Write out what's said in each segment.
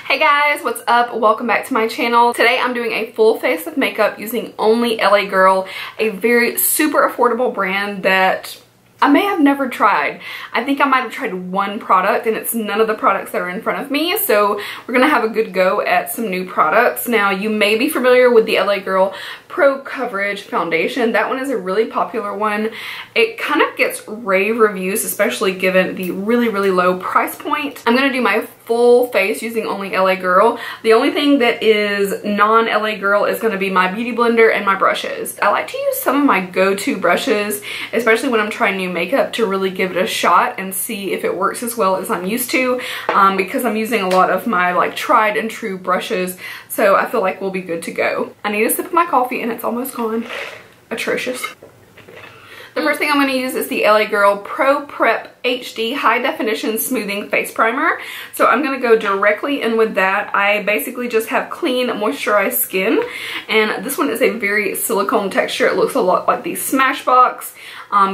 Hey guys, what's up? Welcome back to my channel. Today I'm doing a full face of makeup using Only LA Girl, a very super affordable brand that I may have never tried. I think I might have tried one product and it's none of the products that are in front of me. So we're gonna have a good go at some new products. Now you may be familiar with the LA Girl Pro Coverage Foundation. That one is a really popular one. It kind of gets rave reviews, especially given the really low price point. I'm gonna do my full face using Only LA Girl. The only thing that is non-LA Girl is gonna be my beauty blender and my brushes. I like to use some of my go-to brushes, especially when I'm trying new makeup, to really give it a shot and see if it works as well as I'm used to, because I'm using a lot of my like tried and true brushes, so I feel like we'll be good to go. I need a sip of my coffee and it's almost gone. Atrocious. The first thing I'm going to use is the LA Girl Pro Prep HD High Definition Smoothing Face Primer. So I'm going to go directly in with that. I basically just have clean, moisturized skin. And this one is a very silicone texture. It looks a lot like the Smashbox,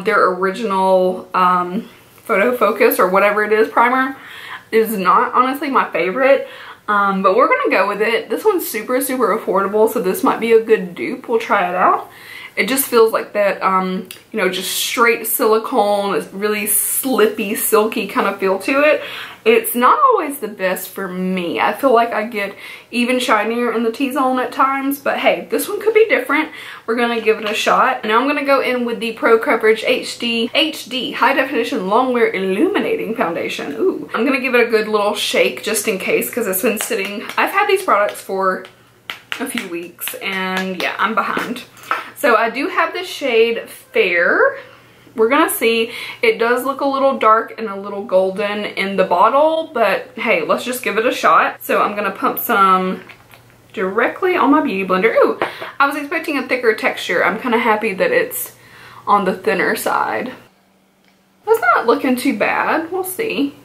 their original photo focus or whatever it is primer. Is not honestly my favorite. But we're going to go with it. This one's super affordable, so this might be a good dupe. We'll try it out. It just feels like that, you know, just straight silicone, it's really slippy, silky kind of feel to it. It's not always the best for me. I feel like I get even shinier in the T-zone at times, but hey, this one could be different. We're gonna give it a shot. Now I'm gonna go in with the Pro Coverage HD High Definition Longwear Illuminating Foundation. Ooh, I'm gonna give it a good little shake just in case, because it's been sitting. I've had these products for a few weeks and yeah, I'm behind. So I do have the shade Fair. We're gonna see. It does look a little dark and a little golden in the bottle, but hey, let's just give it a shot. So I'm gonna pump some directly on my beauty blender. Ooh, I was expecting a thicker texture. I'm kind of happy that it's on the thinner side. That's not looking too bad. We'll see.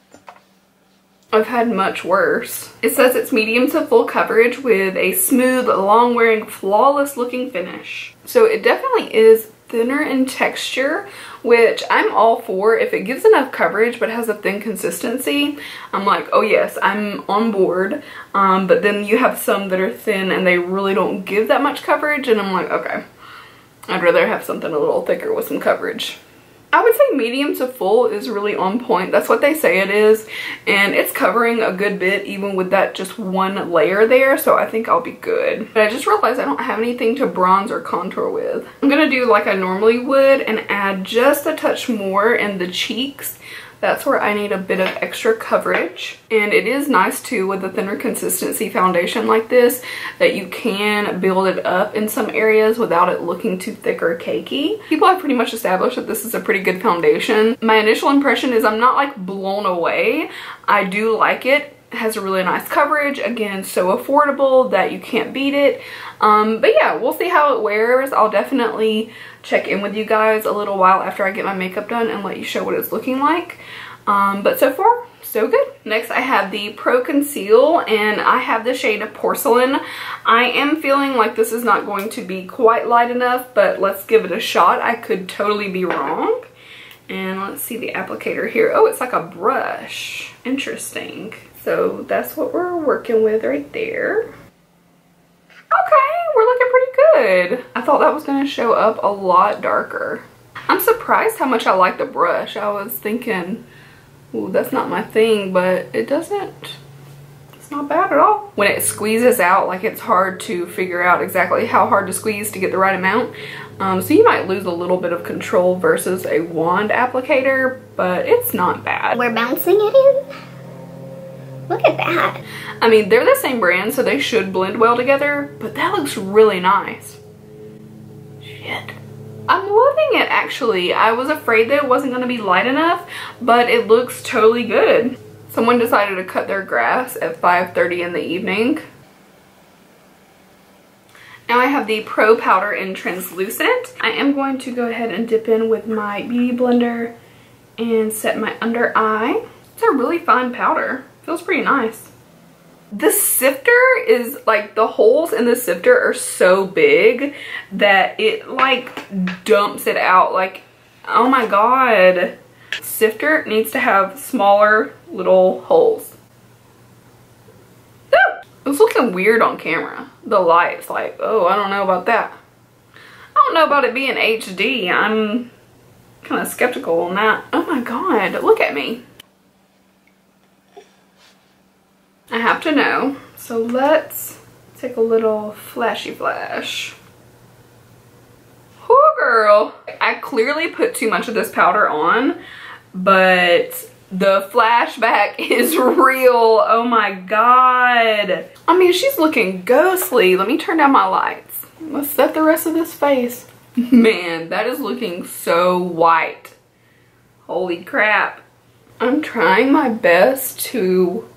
I've had much worse. It says it's medium to full coverage with a smooth, long-wearing, flawless-looking finish. So it definitely is thinner in texture, which I'm all for. If it gives enough coverage but has a thin consistency, I'm like, oh yes, I'm on board. But then you have some that are thin and they really don't give that much coverage, and I'm like, okay, I'd rather have something a little thicker with some coverage. I would say medium to full is really on point. That's what they say it is. And it's covering a good bit even with that just one layer there. So I think I'll be good. But I just realized I don't have anything to bronze or contour with. I'm going to do like I normally would and add just a touch more in the cheeks. That's where I need a bit of extra coverage. And it is nice too with a thinner consistency foundation like this that you can build it up in some areas without it looking too thick or cakey. People have pretty much established that this is a pretty good foundation. My initial impression is I'm not like blown away. I do like it. It has a really nice coverage. Again, so affordable that you can't beat it. But yeah, we'll see how it wears. I'll definitely check in with you guys a little while after I get my makeup done and let you show what it's looking like. But so far, so good. Next, I have the Pro Conceal, and I have the shade of Porcelain. I am feeling like this is not going to be quite light enough, but let's give it a shot. I could totally be wrong. And let's see the applicator here. Oh, it's like a brush. Interesting. So that's what we're working with right there. Okay, we're looking pretty good. I thought that was going to show up a lot darker. I'm surprised how much I like the brush. I was thinking, ooh, that's not my thing, but it doesn't. It's not bad at all. When it squeezes out, like it's hard to figure out exactly how hard to squeeze to get the right amount. So you might lose a little bit of control versus a wand applicator, but it's not bad. We're bouncing it in. Look at that. I mean, they're the same brand, so they should blend well together, but that looks really nice. Shit. I'm loving it, actually. I was afraid that it wasn't going to be light enough, but it looks totally good. Someone decided to cut their grass at 5:30 in the evening. Now I have the Pro Powder in Translucent. I am going to go ahead and dip in with my beauty blender and set my under eye. It's a really fine powder. Feels pretty nice. The sifter is like, the holes in the sifter are so big that it like dumps it out. Like, oh my god. Sifter needs to have smaller little holes. Ooh, It's looking weird on camera. The light's like, oh, I don't know about that. I don't know about it being HD. I'm kind of skeptical on that. Oh my god, look at me. I have to know. So let's take a little flashy flash. Oh girl. I clearly put too much of this powder on, but the flashback is real. Oh my god. I mean, she's looking ghostly. Let me turn down my lights. Let's set the rest of this face. Man, that is looking so white. Holy crap. I'm trying my best to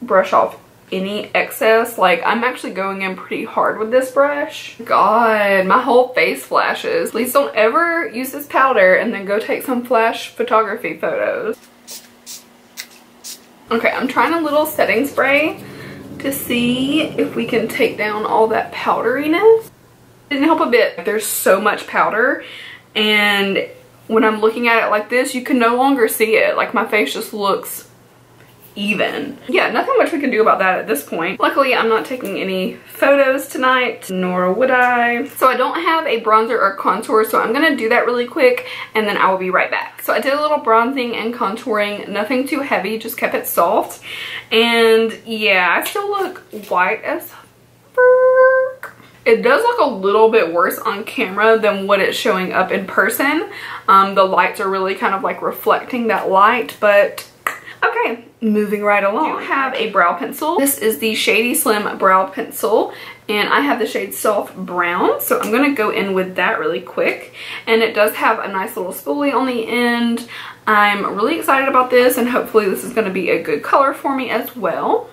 brush off any excess. Like, I'm actually going in pretty hard with this brush. God, my whole face flashes. Please don't ever use this powder and then go take some flash photography photos. Okay, I'm trying a little setting spray to see if we can take down all that powderiness. Didn't help a bit. There's so much powder, and when I'm looking at it like this, you can no longer see it. Like, my face just looks even. Yeah, nothing much we can do about that at this point. Luckily, I'm not taking any photos tonight, nor would I. So I don't have a bronzer or contour, so I'm gonna do that really quick and then I will be right back. So I did a little bronzing and contouring, nothing too heavy, just kept it soft. And yeah, I still look white as fuck. It does look a little bit worse on camera than what it's showing up in person. The lights are really kind of like reflecting that light, but okay, moving right along. I do have a brow pencil. This is the Shady Slim Brow Pencil, and I have the shade Soft Brown, so I'm gonna go in with that really quick. And it does have a nice little spoolie on the end. I'm really excited about this, and hopefully this is gonna be a good color for me as well.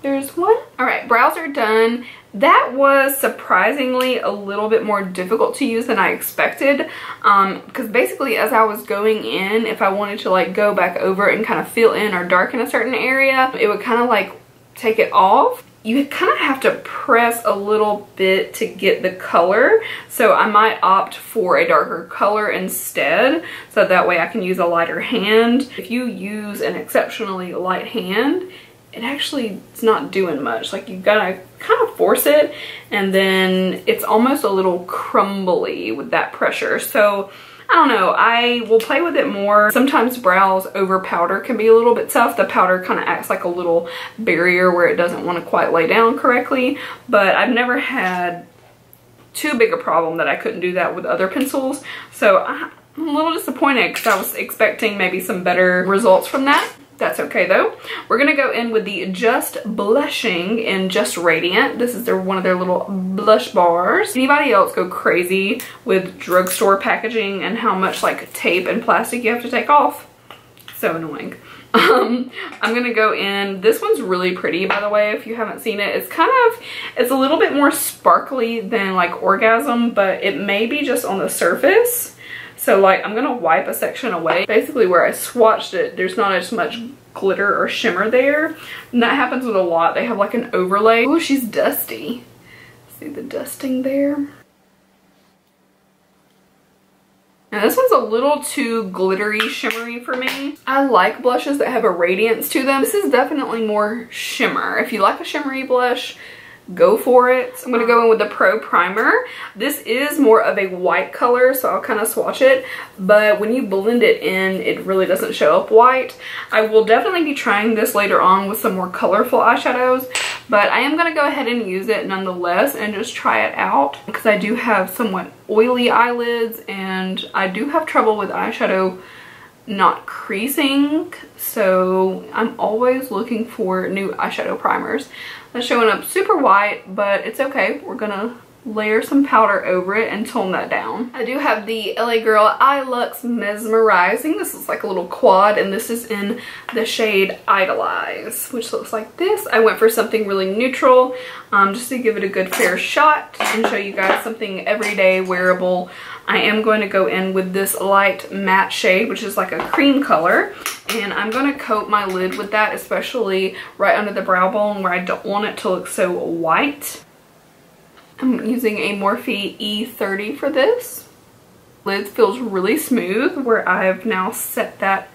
There's one. All right, brows are done. That was surprisingly a little bit more difficult to use than I expected, because basically as I was going in, if I wanted to like go back over and kind of fill in or darken a certain area, it would kind of like take it off. You kind of have to press a little bit to get the color, so I might opt for a darker color instead, so that way I can use a lighter hand. If you use an exceptionally light hand, it actually is not doing much. Like, you gotta kind of force it, and then it's almost a little crumbly with that pressure. So I don't know, I will play with it more. Sometimes brows over powder can be a little bit tough. The powder kind of acts like a little barrier where it doesn't want to quite lay down correctly, but I've never had too big a problem that I couldn't do that with other pencils. So I'm a little disappointed because I was expecting maybe some better results from that. That's okay though. We're gonna go in with the Just Blushing in Just Radiant. This is one of their little blush bars. Anybody else go crazy with drugstore packaging and how much like tape and plastic you have to take off? So annoying. I'm gonna go in. This one's really pretty, by the way, if you haven't seen it. It's a little bit more sparkly than like Orgasm, but it may be just on the surface. So like, I'm gonna wipe a section away. Basically where I swatched it, there's not as much glitter or shimmer there. And that happens with a lot. They have like an overlay. Oh, she's dusty. See the dusting there? Now this one's a little too glittery, shimmery for me. I like blushes that have a radiance to them. This is definitely more shimmer. If you like a shimmery blush, go for it. I'm going to go in with the Pro Primer. This is more of a white color, so I'll kind of swatch it, but when you blend it in, it really doesn't show up white. I will definitely be trying this later on with some more colorful eyeshadows, but I am going to go ahead and use it nonetheless and just try it out, because I do have somewhat oily eyelids and I do have trouble with eyeshadow not creasing, so I'm always looking for new eyeshadow primers. That's showing up super white, but it's okay. We're gonna layer some powder over it and tone that down. I do have the LA Girl Eye Luxe Mesmerizing. This is like a little quad, and this is in the shade Idolize, which looks like this. I went for something really neutral, just to give it a good fair shot and show you guys something everyday wearable. I am going to go in with this light matte shade, which is like a cream color, and I'm going to coat my lid with that, especially right under the brow bone where I don't want it to look so white. I'm using a Morphe E30 for this. Lid feels really smooth where I've now set that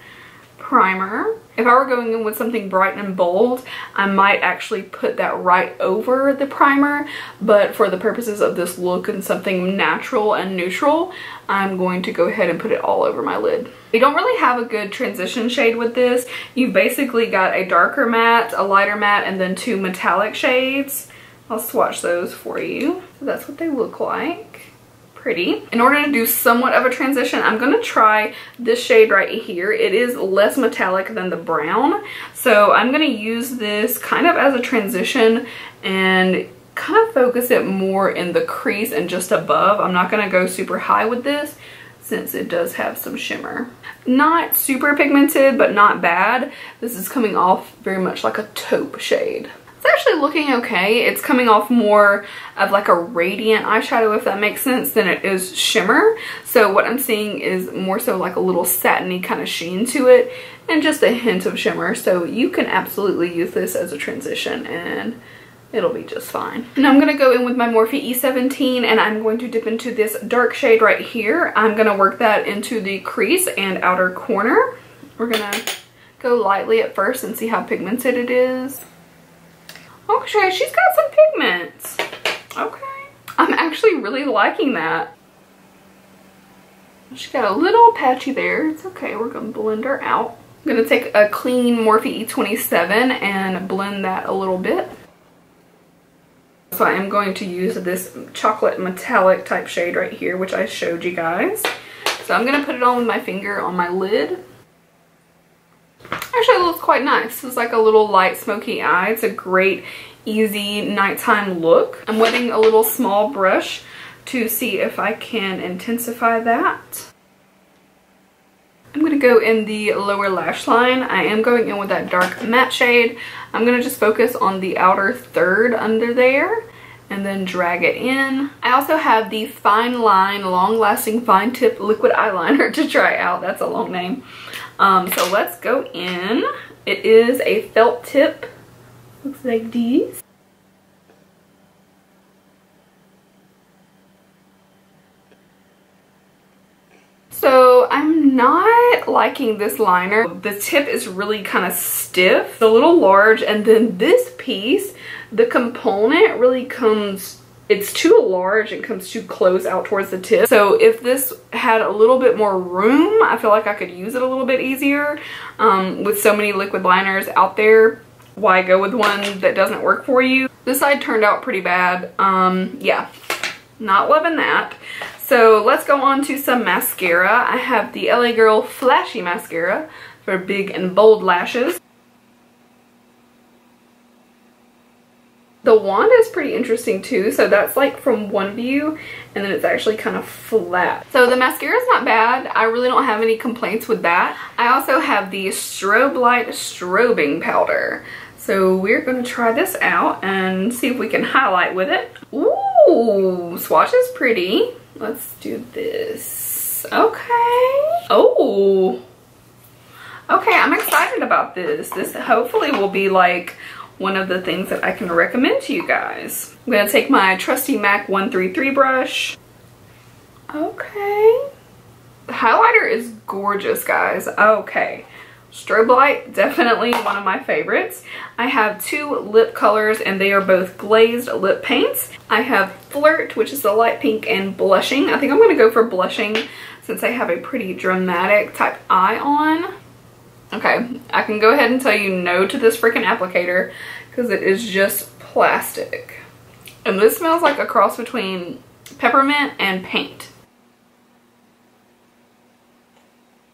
primer. If I were going in with something bright and bold, I might actually put that right over the primer, but for the purposes of this look and something natural and neutral, I'm going to go ahead and put it all over my lid. You don't really have a good transition shade with this. You've basically got a darker matte, a lighter matte, and then 2 metallic shades. I'll swatch those for you. So that's what they look like. Pretty. In order to do somewhat of a transition, I'm going to try this shade right here. It is less metallic than the brown, so I'm going to use this kind of as a transition and kind of focus it more in the crease and just above. I'm not going to go super high with this since it does have some shimmer. Not super pigmented, but not bad. This is coming off very much like a taupe shade. It's actually looking okay. It's coming off more of like a radiant eyeshadow, if that makes sense, than it is shimmer. So what I'm seeing is more so like a little satiny kind of sheen to it and just a hint of shimmer. So you can absolutely use this as a transition and it'll be just fine. And I'm gonna go in with my Morphe E17 and I'm going to dip into this dark shade right here. I'm gonna work that into the crease and outer corner. We're gonna go lightly at first and see how pigmented it is. Okay, she's got some pigments. Okay. I'm actually really liking that. She's got a little patchy there. It's okay, we're gonna blend her out. I'm gonna take a clean Morphe E27 and blend that a little bit. So I am going to use this chocolate metallic type shade right here, which I showed you guys. So I'm gonna put it on with my finger on my lid. Actually, it looks quite nice. It's like a little light smoky eye. It's a great, easy nighttime look. I'm wetting a little small brush to see if I can intensify that. I'm going to go in the lower lash line. I am going in with that dark matte shade. I'm going to just focus on the outer third under there and then drag it in. I also have the Fine Line Long Lasting Fine Tip Liquid Eyeliner to try out. That's a long name. So let's go in. It is a felt tip. Looks like these. So I'm not liking this liner. The tip is really kind of stiff. It's a little large, and then this piece, the component really comes, it's too large and comes too close out towards the tip. So if this had a little bit more room, I feel like I could use it a little bit easier. With so many liquid liners out there, why go with one that doesn't work for you? This side turned out pretty bad. Yeah, not loving that. So let's go on to some mascara. I have the LA Girl Flashy Mascara for big and bold lashes. The wand is pretty interesting too. So that's like from one view and then it's actually kind of flat. So the mascara is not bad. I really don't have any complaints with that. I also have the Strobe Light Strobing Powder. So we're going to try this out and see if we can highlight with it. Ooh, swatch is pretty. Let's do this. Okay. Oh. Okay, I'm excited about this. This hopefully will be like one of the things that I can recommend to you guys. I'm going to take my trusty MAC 133 brush. Okay. The highlighter is gorgeous, guys. Okay. Strobe Light, definitely one of my favorites. I have 2 lip colors and they are both glazed lip paints. I have Flirt, which is the light pink, and Blushing. I think I'm going to go for Blushing since I have a pretty dramatic type eye on. Okay, I can go ahead and tell you no to this freaking applicator because it is just plastic. And this smells like a cross between peppermint and paint.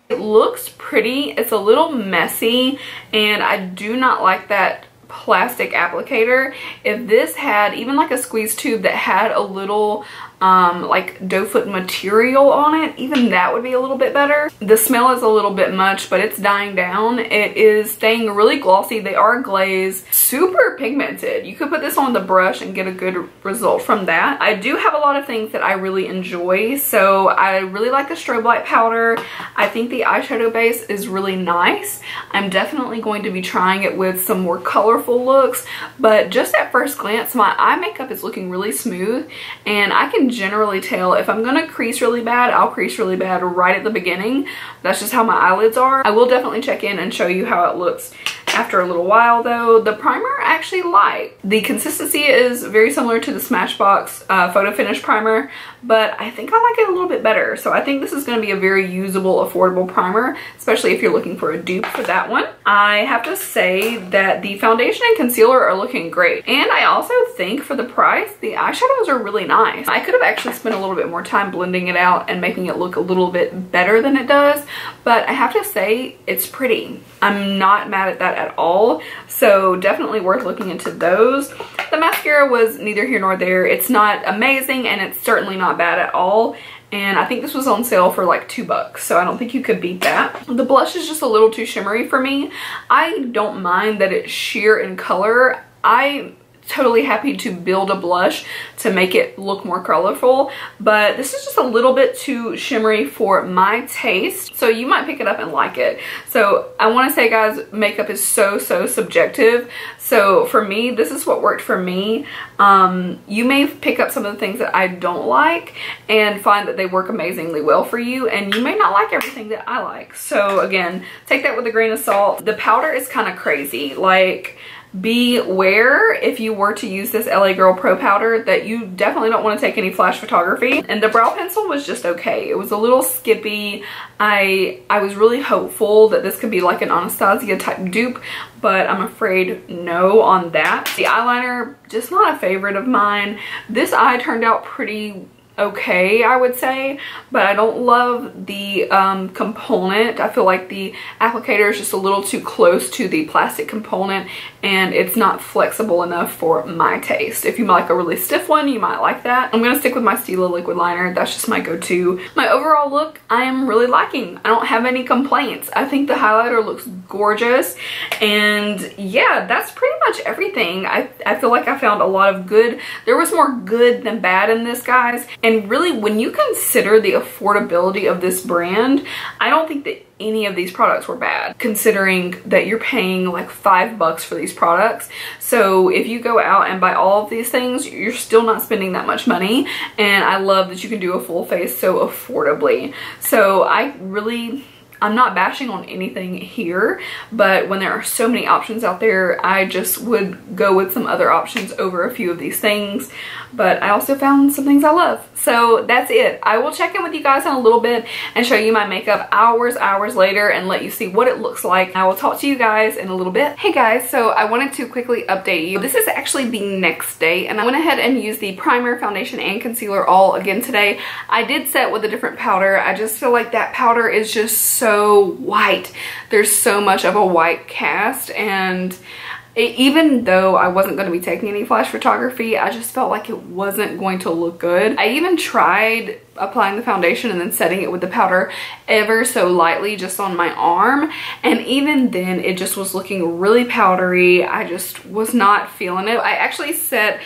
It looks pretty. It's a little messy and I do not like that plastic applicator. If this had even like a squeeze tube that had a little like doe foot material on it, even that would be a little bit better. The smell is a little bit much, but it's dying down. It is staying really glossy. They are glazed, super pigmented. You could put this on the brush and get a good result from that. I do have a lot of things that I really enjoy. So I really like the strobe light powder. I think the eyeshadow base is really nice. I'm definitely going to be trying it with some more colorful looks, but just at first glance, my eye makeup is looking really smooth, and I can generally tell if I'm gonna crease really bad, I'll crease really bad right at the beginning. That's just how my eyelids are. I will definitely check in and show you how it looks after a little while though. The primer I actually like. The consistency is very similar to the Smashbox Photo Finish primer, but I think I like it a little bit better. So I think this is going to be a very usable, affordable primer, especially if you're looking for a dupe for that one. I have to say that the foundation and concealer are looking great. And I also think for the price, the eyeshadows are really nice. I could have actually spent a little bit more time blending it out and making it look a little bit better than it does, but I have to say it's pretty. I'm not mad at that at all. So definitely worth looking into those. The mascara was neither here nor there. It's not amazing and it's certainly not bad at all. And I think this was on sale for like $2, so I don't think you could beat that. The blush is just a little too shimmery for me. I don't mind that it's sheer in color. I'm totally happy to build a blush to make it look more colorful, but this is just a little bit too shimmery for my taste, so you might pick it up and like it. So I want to say, guys, makeup is so subjective. So for me, this is what worked for me. You may pick up some of the things that I don't like and find that they work amazingly well for you, and you may not like everything that I like. So again, take that with a grain of salt. The powder is kind of crazy. Like, beware if you were to use this LA Girl Pro Powder that you definitely don't want to take any flash photography. And the brow pencil was just okay. It was a little skippy. I was really hopeful that this could be like an Anastasia type dupe, but I'm afraid no on that. The eyeliner, just not a favorite of mine. This eye turned out pretty okay, I would say, but I don't love the component. I feel like the applicator is just a little too close to the plastic component and it's not flexible enough for my taste. If you like a really stiff one, you might like that. I'm gonna stick with my Stila liquid liner. That's just my go-to. My overall look, I am really liking. I don't have any complaints. I think the highlighter looks gorgeous, and yeah, that's pretty much everything. I feel like I found a lot of good. There was more good than bad in this, guys. And really, when you consider the affordability of this brand, I don't think that any of these products were bad, considering that you're paying like $5 for these products. So if you go out and buy all of these things, you're still not spending that much money. And I love that you can do a full face so affordably. So I'm not bashing on anything here, but when there are so many options out there, I just would go with some other options over a few of these things. But I also found some things I love. So that's it. I will check in with you guys in a little bit and show you my makeup hours later and let you see what it looks like. I will talk to you guys in a little bit. Hey guys, so I wanted to quickly update you. This is actually the next day, and I went ahead and used the primer, foundation, and concealer all again today. I did set with a different powder. I just feel like that powder is just so white. There's so much of a white cast, and even though I wasn't going to be taking any flash photography, I just felt like it wasn't going to look good. I even tried applying the foundation and then setting it with the powder ever so lightly just on my arm, and even then it just was looking really powdery. I just was not feeling it. I actually set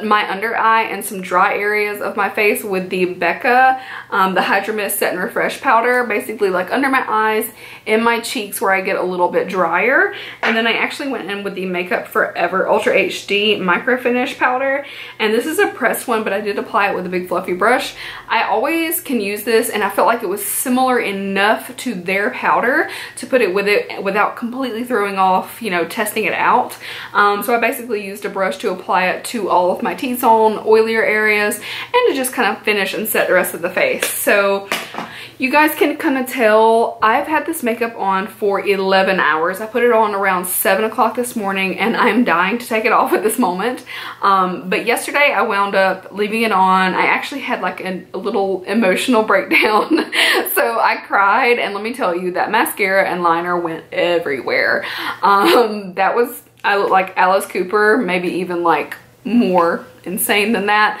my under eye and some dry areas of my face with the Becca, the Hydro Mist Set and Refresh powder, basically like under my eyes, in my cheeks where I get a little bit drier. And then I actually went in with the Makeup Forever Ultra HD Micro Finish powder, and this is a pressed one, but I did apply it with a big fluffy brush. I always can use this, and I felt like it was similar enough to their powder to put it with it without completely throwing off, you know, testing it out. So I basically used a brush to apply it to all of my T-zone, oilier areas, and to just kind of finish and set the rest of the face. So you guys can kind of tell I've had this makeup on for 11 hours. I put it on around 7 o'clock this morning, and I'm dying to take it off at this moment. But yesterday I wound up leaving it on. I actually had like a little emotional breakdown. So I cried, and let me tell you, that mascara and liner went everywhere. I looked like Alice Cooper, maybe even like more insane than that.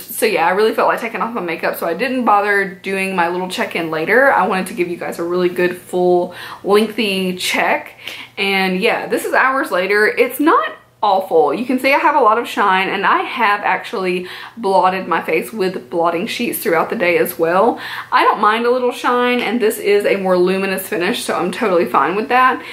So yeah, I really felt like taking off my makeup, so I didn't bother doing my little check-in later. I wanted to give you guys a really good full lengthy check. And yeah, this is hours later. It's not awful. You can see I have a lot of shine, and I have actually blotted my face with blotting sheets throughout the day as well. I don't mind a little shine, and this is a more luminous finish, so I'm totally fine with that.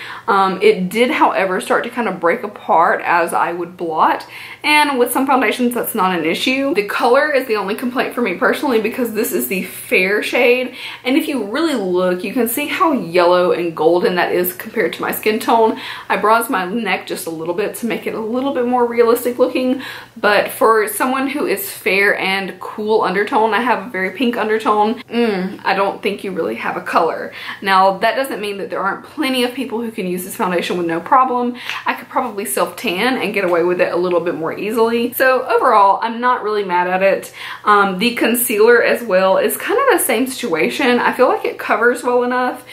It did, however, start to kind of break apart as I would blot, and with some foundations that's not an issue. The color is the only complaint for me personally, because this is the fair shade, and if you really look, you can see how yellow and golden that is compared to my skin tone. I bronzed my neck just a little bit to make it a little bit more realistic looking, but for someone who is fair and cool undertone, I have a very pink undertone, I don't think you really have a color. Now, that doesn't mean that there aren't plenty of people who can use this foundation with no problem. I could probably self-tan and get away with it a little bit more easily. So overall, I'm not really mad at it. The concealer as well is kind of the same situation. I feel like it covers well enough.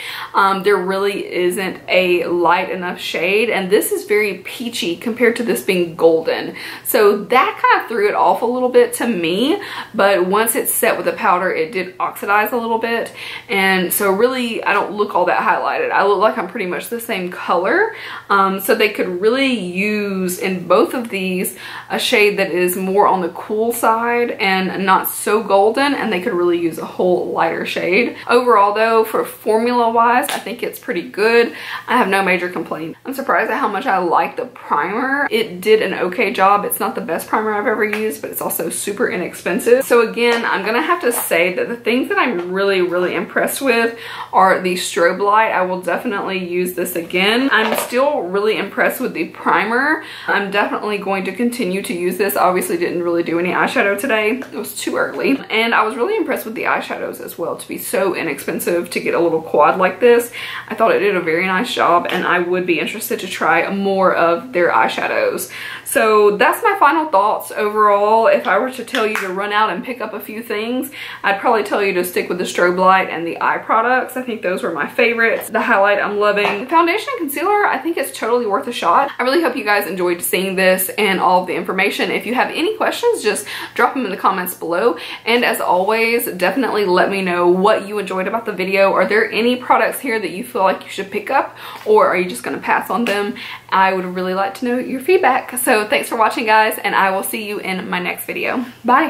There really isn't a light enough shade, and this is very peachy compared to this being golden. So that kind of threw it off a little bit to me, but once it's set with the powder, it did oxidize a little bit, and so really I don't look all that highlighted. I look like I'm pretty much the same color. So they could really use in both of these a shade that is more on the cool side and not so golden, and they could really use a whole lighter shade. Overall though, for formula wise, I think it's pretty good. I have no major complaint. I'm surprised at how much I like the primer. It did an okay job. It's not the best primer I've ever used, but it's also super inexpensive. So again, I'm gonna have to say that the things that I'm really impressed with are the strobe light. I will definitely use this again. I'm still really impressed with the primer. I'm definitely going to continue to use this. I obviously didn't really do any eyeshadow today. It was too early. And I was really impressed with the eyeshadows as well, to be so inexpensive to get a little quad like this. I thought it did a very nice job, and I would be interested to try more of their eyeshadows. So that's my final thoughts overall. If I were to tell you to run out and pick up a few things, I'd probably tell you to stick with the strobe light and the eye products. I think those were my favorites. The highlight I'm loving. The foundation and concealer, I think it's totally worth a shot. I really hope you guys enjoyed seeing this and all of the information. If you have any questions, just drop them in the comments below. And as always, definitely let me know what you enjoyed about the video. Are there any products here that you feel like you should pick up, or are you just gonna pass on them? I would really like to know your feedback. So thanks for watching, guys, and I will see you in my next video. Bye.